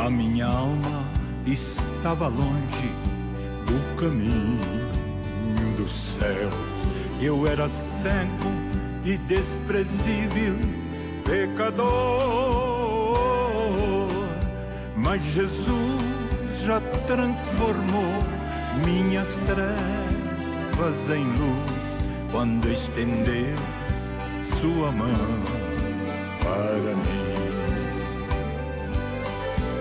A minha alma estava longe do caminho do céu. Eu era cego e desprezível, pecador, mas Jesus já transformou minhas trevas em luz quando estendeu sua mão para mim.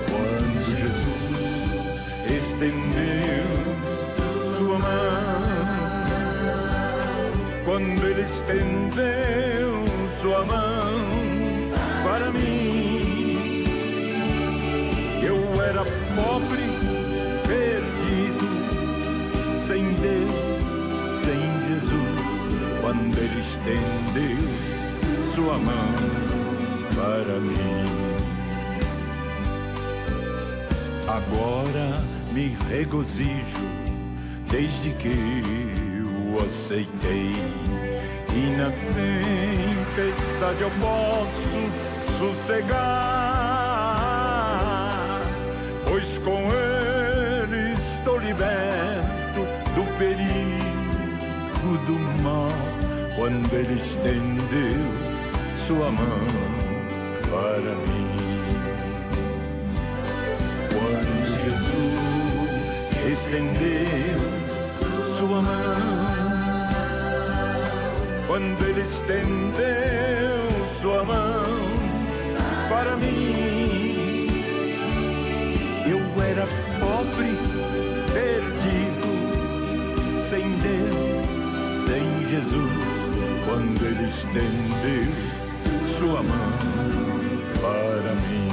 Quando Jesus estendeu sua mão, quando Ele estendeu sua mão para mim, eu era pobre, perdido, sem Deus, sem Jesus, quando Ele estendeu sua mão para mim. Agora me regozijo desde que o aceitei, e na tempestade eu posso sossegar, pois com Ele estou liberto do perigo do mal, quando Ele estendeu sua mão para mim. Quando Jesus estendeu sua mão, quando Ele estendeu sua mão para mim, eu era pobre, perdido, sem Deus, sem Jesus, quando Ele estendeu sua mão para mim.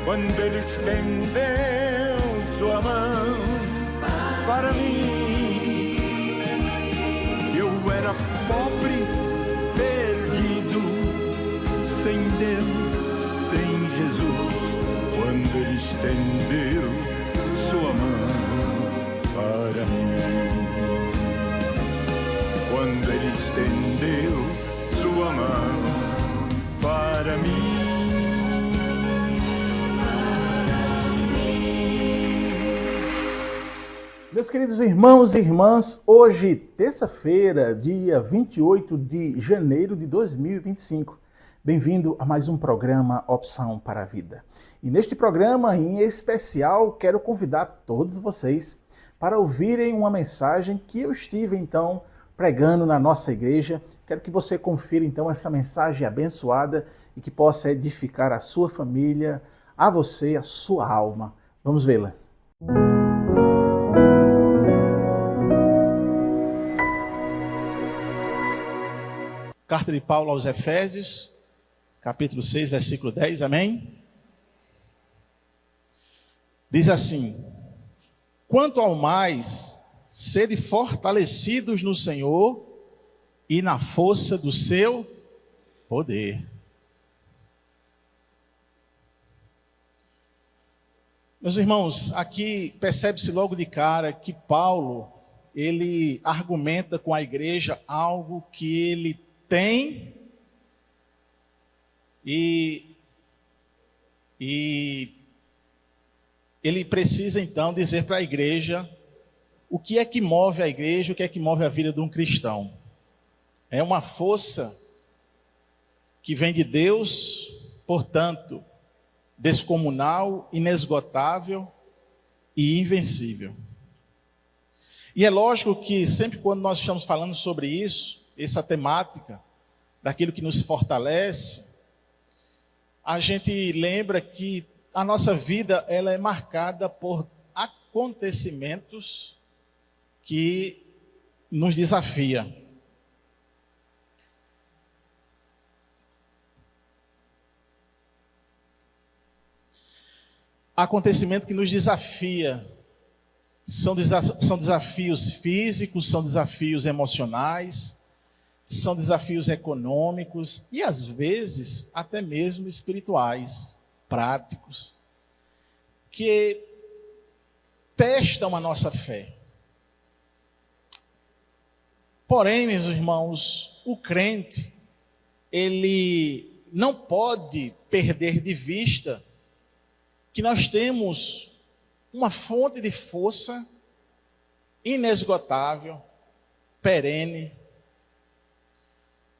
Quando Ele estendeu sua mão para mim, eu era pobre, perdido, sem Deus, sem Jesus, quando Ele estendeu sua mão para mim. Quando Ele estendeu sua mão para mim. Meus queridos irmãos e irmãs, hoje, terça-feira, dia 28 de janeiro de 2025. Bem-vindo a mais um programa Opção para a Vida. E neste programa, em especial, quero convidar todos vocês para ouvirem uma mensagem que eu estive, então, pregando na nossa igreja. Quero que você confira, então, essa mensagem abençoada e que possa edificar a sua família, a você, a sua alma. Vamos vê-la. Carta de Paulo aos Efésios, capítulo 6, versículo 10, amém? Diz assim: quanto ao mais, sede fortalecidos no Senhor e na força do seu poder. Meus irmãos, aqui percebe-se logo de cara que Paulo, ele argumenta com a igreja algo que ele tem e ele precisa então dizer para a igreja o que é que move a igreja, o que é que move a vida de um cristão. É uma força que vem de Deus, portanto, descomunal, inesgotável e invencível. E é lógico que sempre quando nós estamos falando sobre isso, essa temática, daquilo que nos fortalece, a gente lembra que a nossa vida ela é marcada por acontecimentos que nos desafiam. Acontecimento que nos desafia. São desafios físicos, são desafios emocionais, são desafios econômicos e, às vezes, até mesmo espirituais, práticos, que testam a nossa fé. Porém, meus irmãos, o crente, ele não pode perder de vista que nós temos uma fonte de força inesgotável, perene.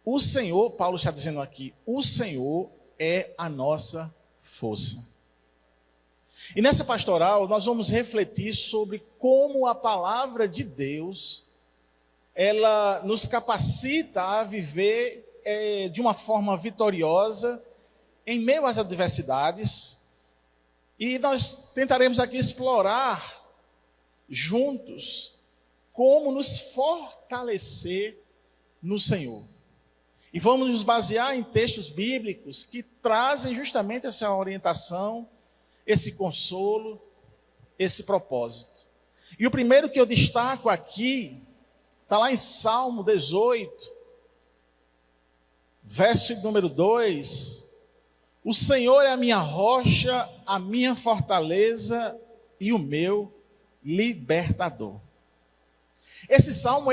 O Senhor, Paulo está dizendo aqui, o Senhor é a nossa força. E nessa pastoral nós vamos refletir sobre como a palavra de Deus, ela nos capacita a viver de uma forma vitoriosa em meio às adversidades. E nós tentaremos aqui explorar juntos como nos fortalecer no Senhor. E vamos nos basear em textos bíblicos que trazem justamente essa orientação, esse consolo, esse propósito. E o primeiro que eu destaco aqui, está lá em Salmo 18, verso número 2. O Senhor é a minha rocha, a minha fortaleza e o meu libertador. Esse salmo,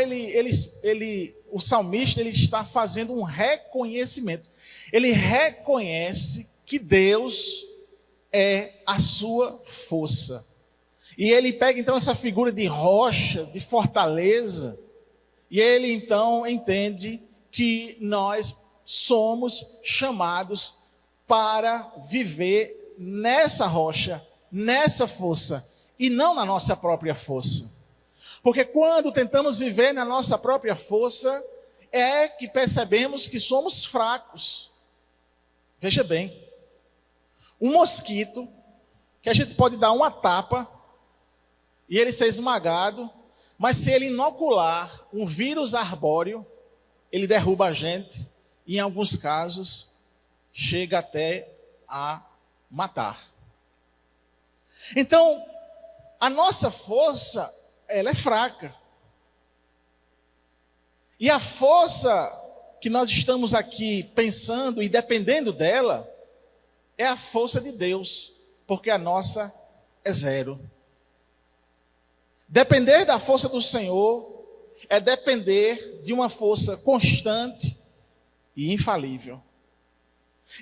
o salmista, ele está fazendo um reconhecimento. Ele reconhece que Deus é a sua força. E ele pega então essa figura de rocha, de fortaleza, e ele então entende que nós somos chamados para viver nessa rocha, nessa força, e não na nossa própria força. Porque quando tentamos viver na nossa própria força, é que percebemos que somos fracos. Veja bem, um mosquito, que a gente pode dar uma tapa, e ele ser esmagado, mas se ele inocular um vírus arbóreo, ele derruba a gente, e em alguns casos, chega até a matar. Então, a nossa força, ela é fraca. E a força que nós estamos aqui pensando e dependendo dela, é a força de Deus, porque a nossa é zero. Depender da força do Senhor é depender de uma força constante e infalível.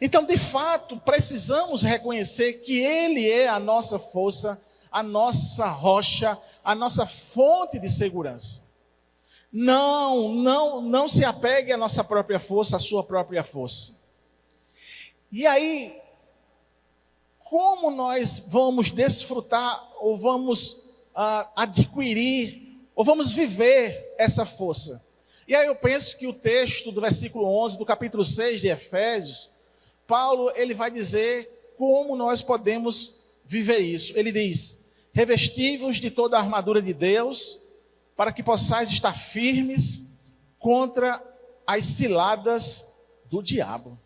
Então, de fato, precisamos reconhecer que Ele é a nossa força, a nossa rocha, a nossa fonte de segurança. Não se apegue à nossa própria força, à sua própria força. E aí, como nós vamos desfrutar, ou vamos adquirir, ou vamos viver essa força? E aí eu penso que o texto do versículo 11, do capítulo 6 de Efésios, Paulo, ele vai dizer como nós podemos viver isso. Ele diz: revesti-vos de toda a armadura de Deus, para que possais estar firmes contra as ciladas do diabo.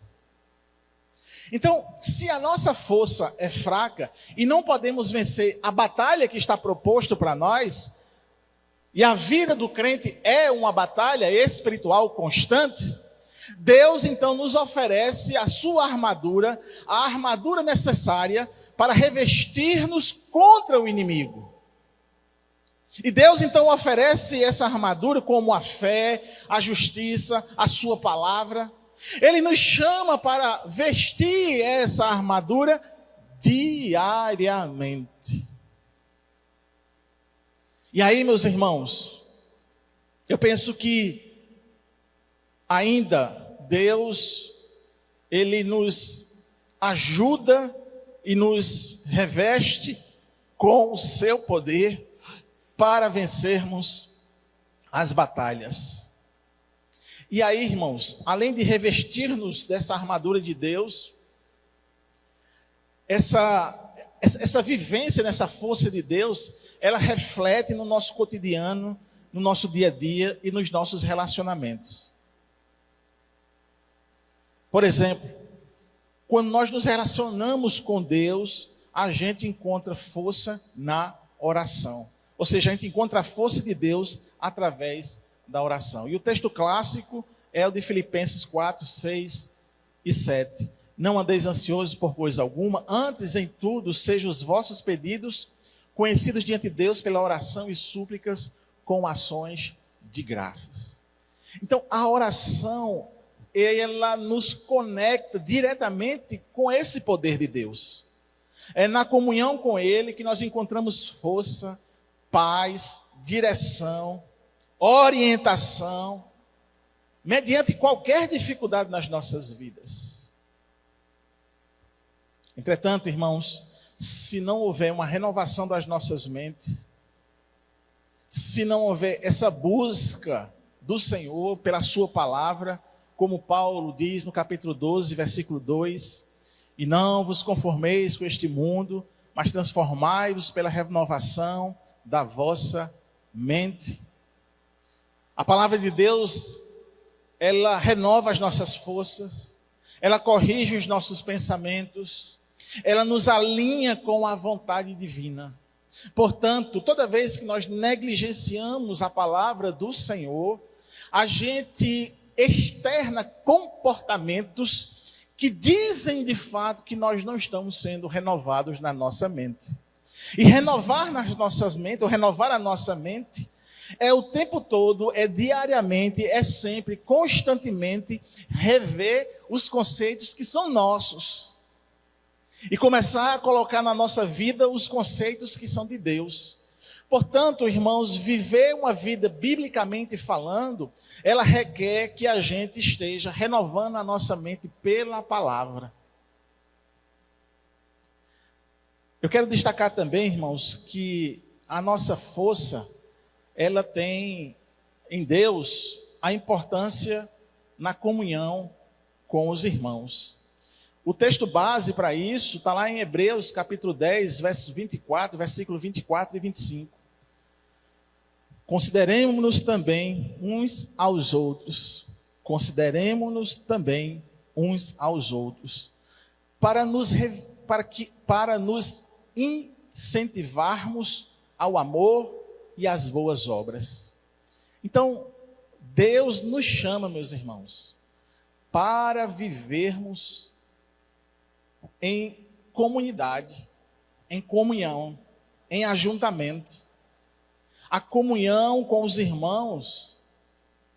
Então, se a nossa força é fraca e não podemos vencer a batalha que está proposto para nós, e a vida do crente é uma batalha espiritual constante, Deus então nos oferece a sua armadura, a armadura necessária para revestir-nos contra o inimigo. E Deus então oferece essa armadura como a fé, a justiça, a sua palavra. Ele nos chama para vestir essa armadura diariamente. E aí, meus irmãos, eu penso que ainda Deus, Ele nos ajuda e nos reveste com o seu poder para vencermos as batalhas. E aí, irmãos, além de revestir-nos dessa armadura de Deus, essa vivência nessa força de Deus, ela reflete no nosso cotidiano, no nosso dia a dia e nos nossos relacionamentos. Por exemplo, quando nós nos relacionamos com Deus, a gente encontra força na oração. Ou seja, a gente encontra a força de Deus através da oração. E o texto clássico é o de Filipenses 4, 6 e 7. Não andeis ansiosos por coisa alguma, antes em tudo sejam os vossos pedidos conhecidos diante de Deus pela oração e súplicas com ações de graças. Então, a oração, ela nos conecta diretamente com esse poder de Deus. É na comunhão com Ele que nós encontramos força, paz, direção, orientação, mediante qualquer dificuldade nas nossas vidas. Entretanto, irmãos, se não houver uma renovação das nossas mentes, se não houver essa busca do Senhor pela sua palavra, como Paulo diz no capítulo 12, versículo 2, e não vos conformeis com este mundo, mas transformai-vos pela renovação da vossa mente. A palavra de Deus, ela renova as nossas forças, ela corrige os nossos pensamentos, ela nos alinha com a vontade divina. Portanto, toda vez que nós negligenciamos a palavra do Senhor, a gente externa comportamentos que dizem de fato que nós não estamos sendo renovados na nossa mente. E renovar nas nossas mentes, ou renovar a nossa mente, é o tempo todo, é diariamente, é sempre, constantemente rever os conceitos que são nossos. E começar a colocar na nossa vida os conceitos que são de Deus. Portanto, irmãos, viver uma vida biblicamente falando, ela requer que a gente esteja renovando a nossa mente pela palavra. Eu quero destacar também, irmãos, que a nossa força, ela tem em Deus a importância na comunhão com os irmãos. O texto base para isso está lá em Hebreus, capítulo 10, verso 24, versículo 24 e 25. Consideremos-nos também uns aos outros. Consideremos-nos também uns aos outros. Para nos incentivarmos ao amor e às boas obras. Então, Deus nos chama, meus irmãos, para vivermos em comunidade, em comunhão, em ajuntamento. A comunhão com os irmãos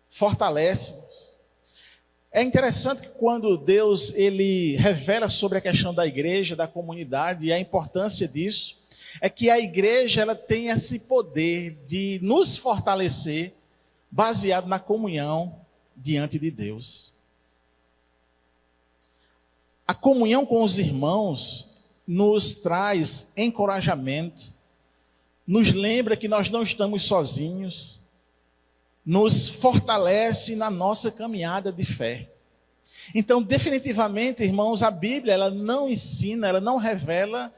fortalece-nos. É interessante que quando Deus ele revela sobre a questão da igreja, da comunidade e a importância disso, é que a igreja ela tem esse poder de nos fortalecer baseado na comunhão diante de Deus. A comunhão com os irmãos nos traz encorajamento, nos lembra que nós não estamos sozinhos, nos fortalece na nossa caminhada de fé. Então, definitivamente, irmãos, a Bíblia ela não ensina, ela não revela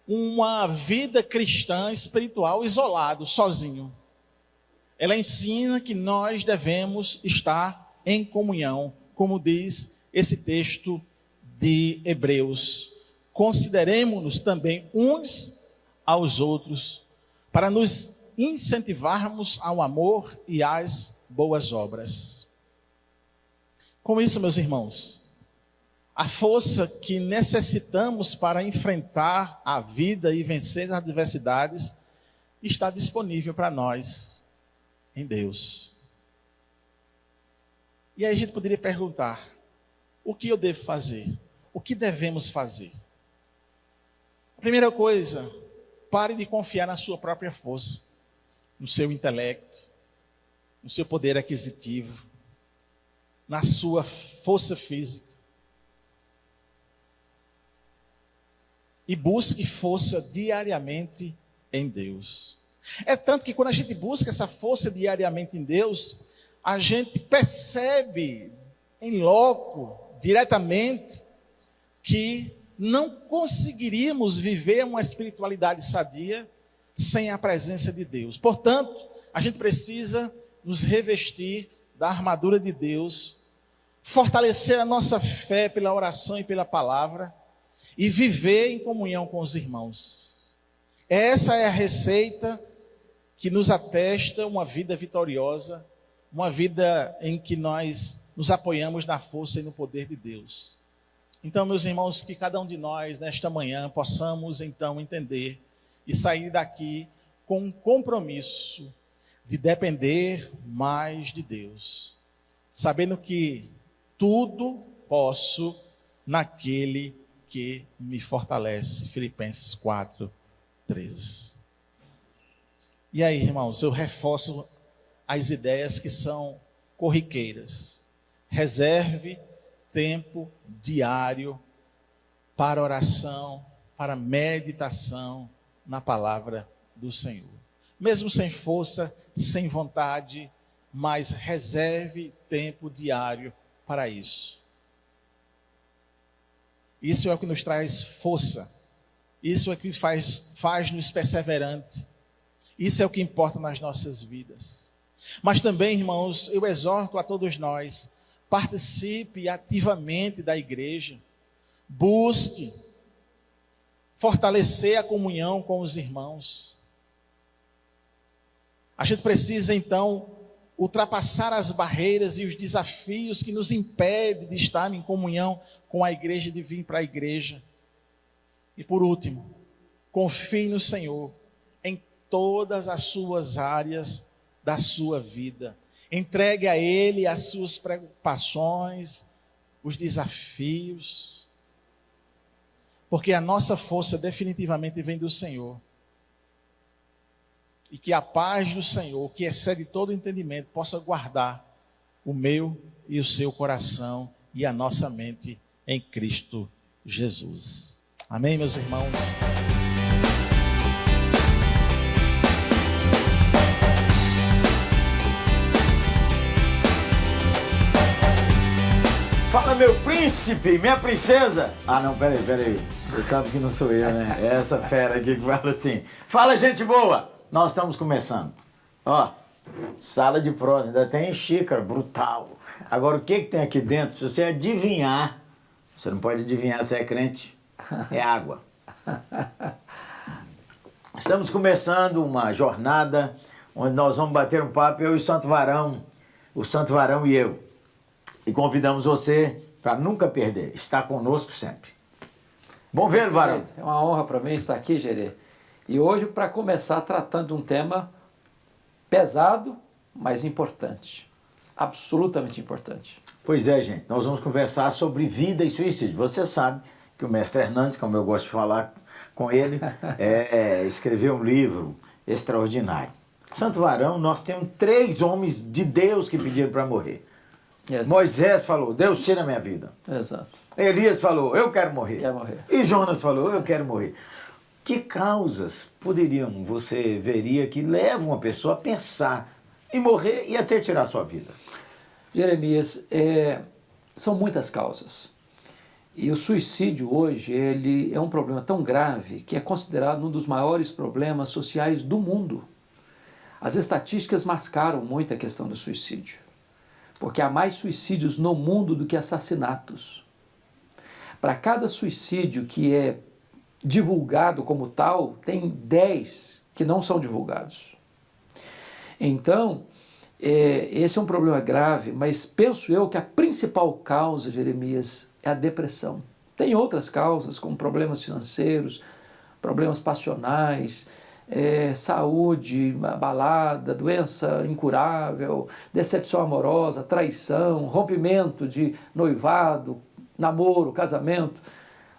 uma vida cristã espiritual isolado, sozinho. Ela ensina que nós devemos estar em comunhão, como diz esse texto de Hebreus. Consideremos-nos também uns aos outros, para nos incentivarmos ao amor e às boas obras. Com isso, meus irmãos, a força que necessitamos para enfrentar a vida e vencer as adversidades está disponível para nós em Deus. E aí a gente poderia perguntar: o que eu devo fazer? O que devemos fazer? A primeira coisa, pare de confiar na sua própria força, no seu intelecto, no seu poder aquisitivo, na sua força física. E busque força diariamente em Deus. É tanto que quando a gente busca essa força diariamente em Deus, a gente percebe em loco, diretamente, que não conseguiríamos viver uma espiritualidade sadia sem a presença de Deus. Portanto, a gente precisa nos revestir da armadura de Deus, fortalecer a nossa fé pela oração e pela palavra e viver em comunhão com os irmãos. Essa é a receita que nos atesta uma vida vitoriosa, uma vida em que nós nos apoiamos na força e no poder de Deus. Então, meus irmãos, que cada um de nós, nesta manhã, possamos então entender e sair daqui com um compromisso de depender mais de Deus, sabendo que tudo posso naquele que me fortalece. Filipenses 4:13. E aí, irmãos, eu reforço as ideias que são corriqueiras. Reserve tempo diário para oração, para meditação na palavra do Senhor. Mesmo sem força, sem vontade, mas reserve tempo diário para isso. Isso é o que nos traz força. Isso é o que faz-nos perseverantes. Isso é o que importa nas nossas vidas. Mas também, irmãos, eu exorto a todos nós, participe ativamente da igreja. Busque fortalecer a comunhão com os irmãos. A gente precisa, então, ultrapassar as barreiras e os desafios que nos impedem de estar em comunhão com a igreja, de vir para a igreja. E por último, confie no Senhor em todas as suas áreas da sua vida. Entregue a Ele as suas preocupações, os desafios, porque a nossa força definitivamente vem do Senhor. E que a paz do Senhor, que excede todo entendimento, possa guardar o meu e o seu coração e a nossa mente em Cristo Jesus. Amém, meus irmãos? Fala, meu príncipe, minha princesa. Ah, não, peraí. Você sabe que não sou eu, né? É essa fera aqui que fala assim. Fala, gente boa. Nós estamos começando. Ó, sala de prosa, ainda tem xícara, brutal. Agora, o que tem aqui dentro? Se você adivinhar, você não pode adivinhar se é crente, é água. Estamos começando uma jornada onde nós vamos bater um papo, eu e o Santo Varão e eu. E convidamos você para nunca perder, estar conosco sempre. Bom ver, Varão. É uma honra para mim estar aqui, Gerê. E hoje, para começar, tratando de um tema pesado, mas importante. Absolutamente importante. Pois é, gente. Nós vamos conversar sobre vida e suicídio. Você sabe que o mestre Hernandes, como eu gosto de falar com ele, escreveu um livro extraordinário. Santo Varão, nós temos 3 homens de Deus que pediram para morrer. Exato. Moisés falou, Deus tira a minha vida. Exato. Elias falou, eu quero morrer. Quero morrer. E Jonas falou, eu quero morrer. Que causas você veria que levam uma pessoa a pensar em morrer e até tirar a sua vida? Jeremias, são muitas causas. E o suicídio hoje, ele é um problema tão grave que é considerado um dos maiores problemas sociais do mundo. As estatísticas mascaram muito a questão do suicídio, porque há mais suicídios no mundo do que assassinatos. Para cada suicídio que é divulgado como tal, tem 10 que não são divulgados. Então, esse é um problema grave, mas penso eu que a principal causa, Jeremias, é a depressão. Tem outras causas, como problemas financeiros, problemas passionais, saúde abalada, doença incurável, decepção amorosa, traição, rompimento de noivado, namoro, casamento.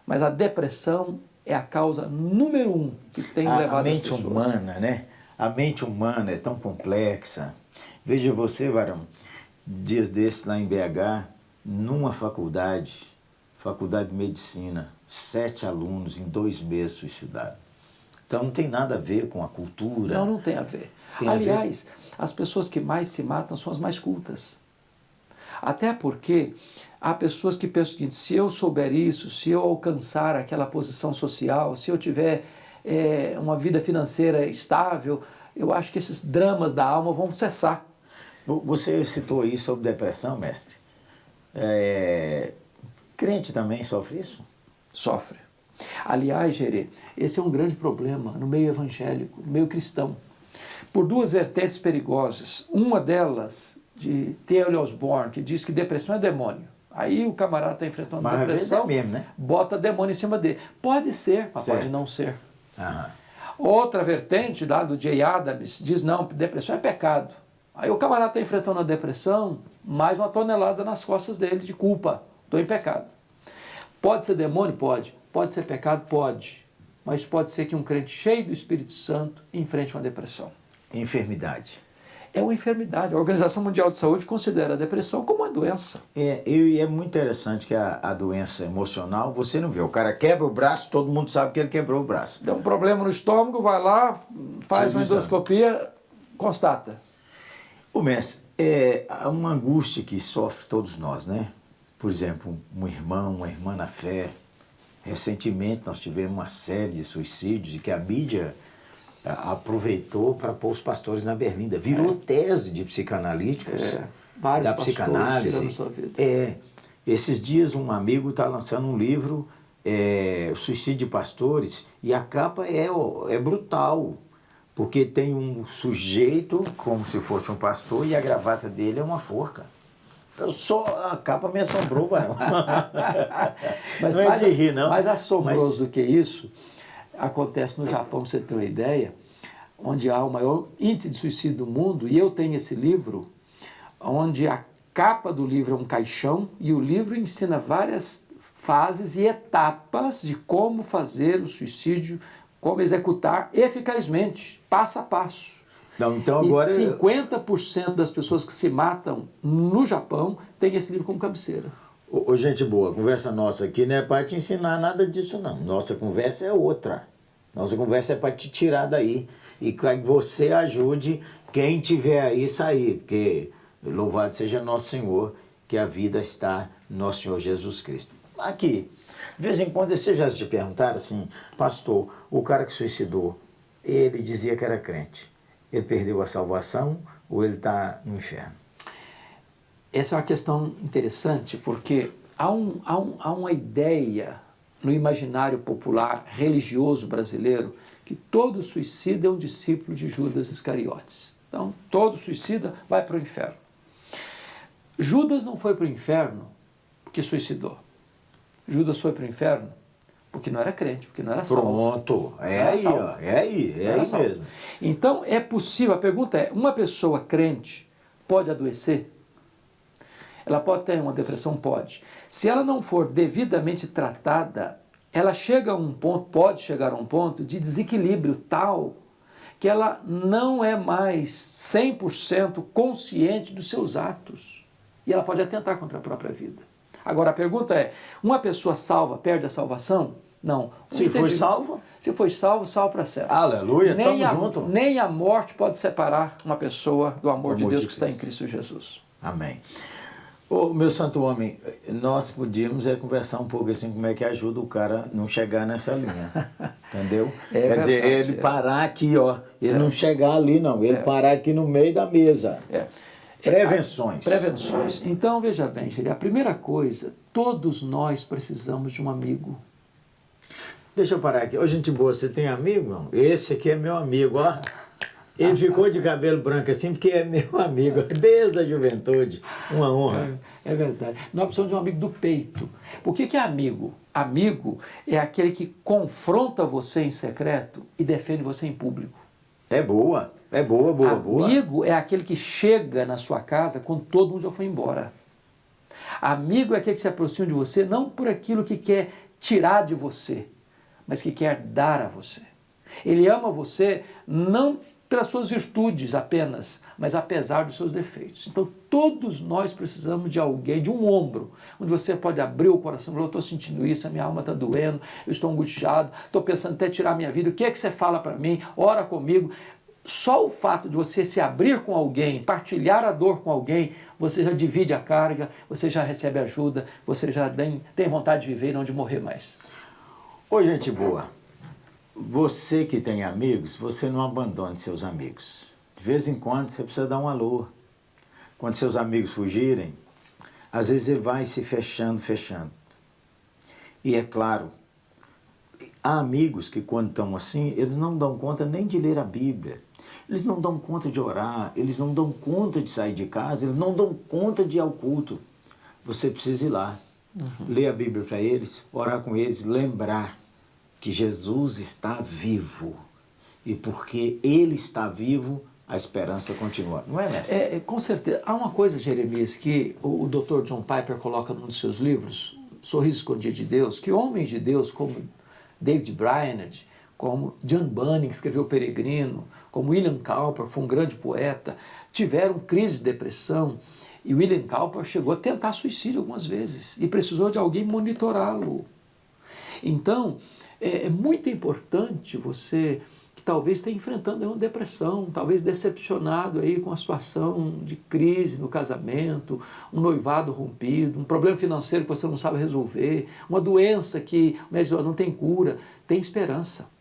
Mas a depressão é a causa número 1 que tem levado as pessoas. A mente humana, né? A mente humana é tão complexa. Veja você, Varão, dias desses lá em BH, numa faculdade de medicina, 7 alunos em 2 meses suicidaram. Então não tem nada a ver com a cultura. Não tem a ver. Aliás, as pessoas que mais se matam são as mais cultas. Até porque há pessoas que pensam que se eu souber isso, se eu alcançar aquela posição social, se eu tiver uma vida financeira estável, eu acho que esses dramas da alma vão cessar. Você citou aí sobre depressão, mestre. Crente também sofre isso? Sofre. Aliás, Gerê, esse é um grande problema no meio evangélico, no meio cristão, por 2 vertentes perigosas. Uma delas de T.L. Osborne, que diz que depressão é demônio. Aí o camarada está enfrentando Mas às vezes depressão, é mesmo, né? bota demônio em cima dele. Pode ser, mas Certo. pode não ser. Aham. Outra vertente lá do Jay Adams diz, não, depressão é pecado. Aí o camarada está enfrentando a depressão, mais uma tonelada nas costas dele de culpa, estou em pecado. Pode ser demônio? Pode. Pode ser pecado? Pode. Mas pode ser que um crente cheio do Espírito Santo enfrente uma depressão. Enfermidade. É uma enfermidade. A Organização Mundial de Saúde considera a depressão como uma doença. E é muito interessante que a doença emocional, você não vê. O cara quebra o braço, todo mundo sabe que ele quebrou o braço. Deu um problema no estômago, vai lá, faz uma endoscopia, constata. O mestre, há uma angústia que sofre todos nós, né? Por exemplo, um irmão, uma irmã na fé. Recentemente nós tivemos uma série de suicídios e que a mídia aproveitou para pôr os pastores na berlinda. Virou tese de psicanalíticos, Vários da pastores psicanálise. tirando sua vida. Esses dias um amigo está lançando um livro, O Suicídio de Pastores, e a capa é brutal, porque tem um sujeito como se fosse um pastor e a gravata dele é uma forca. A capa me assombrou, varão. Mas Não é mais, de rir, não. mais assombroso do que isso, acontece no Japão, pra você ter uma ideia, onde há o maior índice de suicídio do mundo, e eu tenho esse livro, onde a capa do livro é um caixão, e o livro ensina várias fases e etapas de como fazer o suicídio, como executar eficazmente, passo a passo. Não, então agora... E 50% das pessoas que se matam no Japão têm esse livro como cabeceira. Ô, gente boa, a conversa nossa aqui não é para te ensinar nada disso, não. Nossa conversa é outra. Nossa conversa é para te tirar daí. E que você ajude quem tiver aí sair. Porque louvado seja nosso Senhor, que a vida está no nosso Senhor Jesus Cristo. Aqui, de vez em quando, vocês já te perguntaram assim, pastor, o cara que suicidou, ele dizia que era crente. Ele perdeu a salvação ou ele está no inferno? Essa é uma questão interessante porque há uma ideia no imaginário popular religioso brasileiro que todo suicida é um discípulo de Judas Iscariotes. Então, todo suicida vai para o inferno. Judas não foi para o inferno porque suicidou. Judas foi para o inferno porque não era crente, porque não era salvo. Pronto, é aí mesmo. Então, é possível, a pergunta é, uma pessoa crente pode adoecer? Ela pode ter uma depressão? Pode. Se ela não for devidamente tratada, ela chega a um ponto, pode chegar a um ponto de desequilíbrio tal que ela não é mais 100% consciente dos seus atos. E ela pode atentar contra a própria vida. Agora, a pergunta é, uma pessoa salva perde a salvação? Não. Se foi salvo? Se foi salvo, salvo para sempre. Aleluia, estamos juntos. Nem a morte pode separar uma pessoa do amor de Deus que está em Cristo Jesus. Amém. Ô, meu santo homem, nós podíamos conversar um pouco assim, como é que ajuda o cara a não chegar nessa linha, entendeu? Quer dizer, ele parar aqui, ó, ele não chegar ali não, ele parar aqui no meio da mesa. Prevenções. Prevenções. Então, veja bem, a primeira coisa, todos nós precisamos de um amigo. Deixa eu parar aqui. Ô, gente boa, você tem amigo, não? Esse aqui é meu amigo, ó. Ele ficou de cabelo branco assim porque é meu amigo, desde a juventude. Uma honra. É verdade. Nós precisamos de um amigo do peito. Por que é amigo? Amigo é aquele que confronta você em secreto e defende você em público. É boa. Amigo é aquele que chega na sua casa quando todo mundo já foi embora. Amigo é aquele que se aproxima de você não por aquilo que quer tirar de você, mas que quer dar a você. Ele ama você não pelas suas virtudes apenas, mas apesar dos seus defeitos. Então, todos nós precisamos de alguém, de um ombro, onde você pode abrir o coração e falar, eu estou sentindo isso, a minha alma está doendo, eu estou angustiado, estou pensando até tirar a minha vida, o que é que você fala para mim? Ora comigo. Só o fato de você se abrir com alguém, partilhar a dor com alguém, você já divide a carga, você já recebe ajuda, você já tem vontade de viver e não de morrer mais. Ô, gente boa, você que tem amigos, você não abandone seus amigos. De vez em quando você precisa dar um alô. Quando seus amigos fugirem, às vezes ele vai se fechando. E é claro, há amigos que quando estão assim, eles não dão conta nem de ler a Bíblia. Eles não dão conta de orar, eles não dão conta de sair de casa, eles não dão conta de ir ao culto. Você precisa ir lá, ler a Bíblia para eles, orar com eles, lembrar que Jesus está vivo. E porque Ele está vivo, a esperança continua. Não é, mestre? Com certeza. Há uma coisa, Jeremias, que o Dr. John Piper coloca num dos seus livros, Sorriso Escondido de Deus, que homens de Deus como David Brainerd, como John Bunyan, que escreveu O Peregrino, como William Cowper, foi um grande poeta, tiveram crise de depressão, e William Cowper chegou a tentar suicídio algumas vezes e precisou de alguém monitorá-lo. Então, é muito importante você, que talvez esteja enfrentando uma depressão, talvez decepcionado aí com a situação de crise no casamento, um noivado rompido, um problema financeiro que você não sabe resolver, uma doença que o médico não tem cura, tem esperança.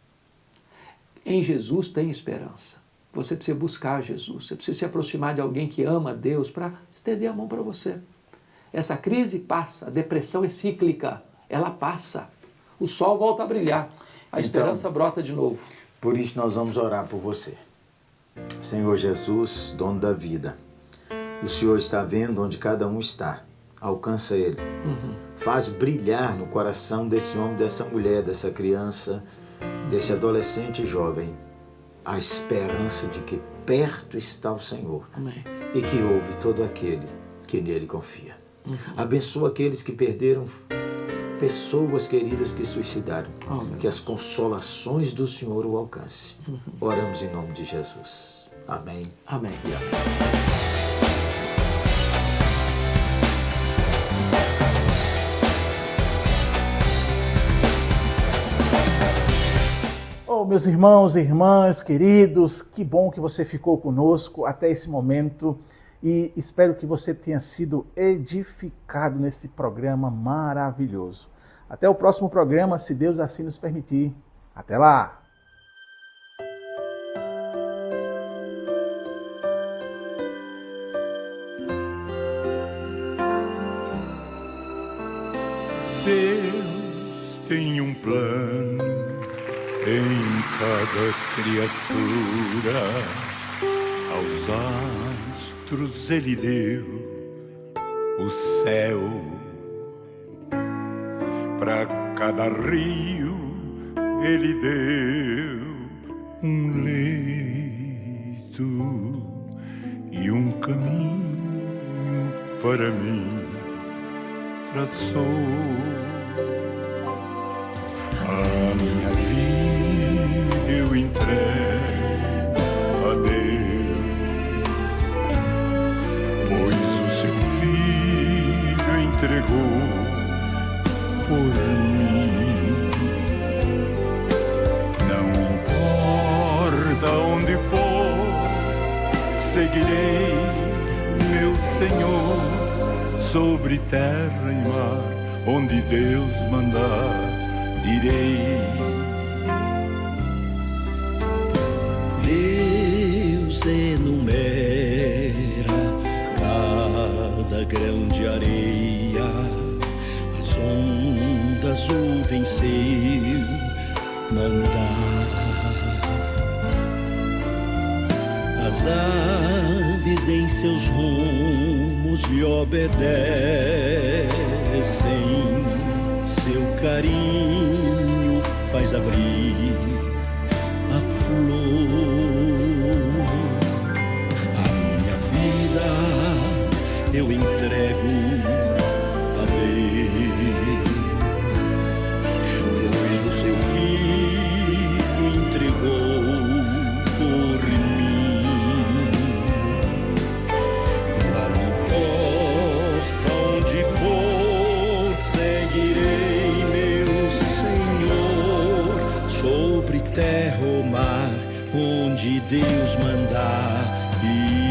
Em Jesus tem esperança. Você precisa buscar Jesus, você precisa se aproximar de alguém que ama a Deus para estender a mão para você. Essa crise passa, a depressão é cíclica, ela passa. O sol volta a brilhar, a esperança brota de novo. Por isso nós vamos orar por você. Senhor Jesus, dono da vida, o Senhor está vendo onde cada um está. Alcança ele. Faz brilhar no coração desse homem, dessa mulher, dessa criança, desse adolescente jovem, a esperança de que perto está o Senhor. Amém. E que ouve todo aquele que nele confia. Abençoa aqueles que perderam pessoas queridas que suicidaram. Amém. Que as consolações do Senhor o alcance. Oramos em nome de Jesus. Amém. Amém. E amém. Oh, meus irmãos e irmãs queridos, que bom que você ficou conosco até esse momento e espero que você tenha sido edificado nesse programa maravilhoso. Até o próximo programa, se Deus assim nos permitir. Até lá! Deus tem um plano em cada criatura. Aos astros Ele deu o céu, para cada rio Ele deu um leito e um caminho para mim traçou. A minha vida eu entrego a Deus, pois o seu Filho entregou por mim. Não importa onde for, seguirei meu Senhor, sobre terra e mar, onde Deus mandar, irei. Deus enumera cada grão de areia, as ondas o venceu mandar. As aves em seus rumos lhe obedecem, seu carinho faz abrir a flor. A minha vida eu entrego a Deus, pois o seu Filho entregou por mim. Não importa onde for, seguirei meu Senhor, sobre terra ou mar, onde Deus mandar ir.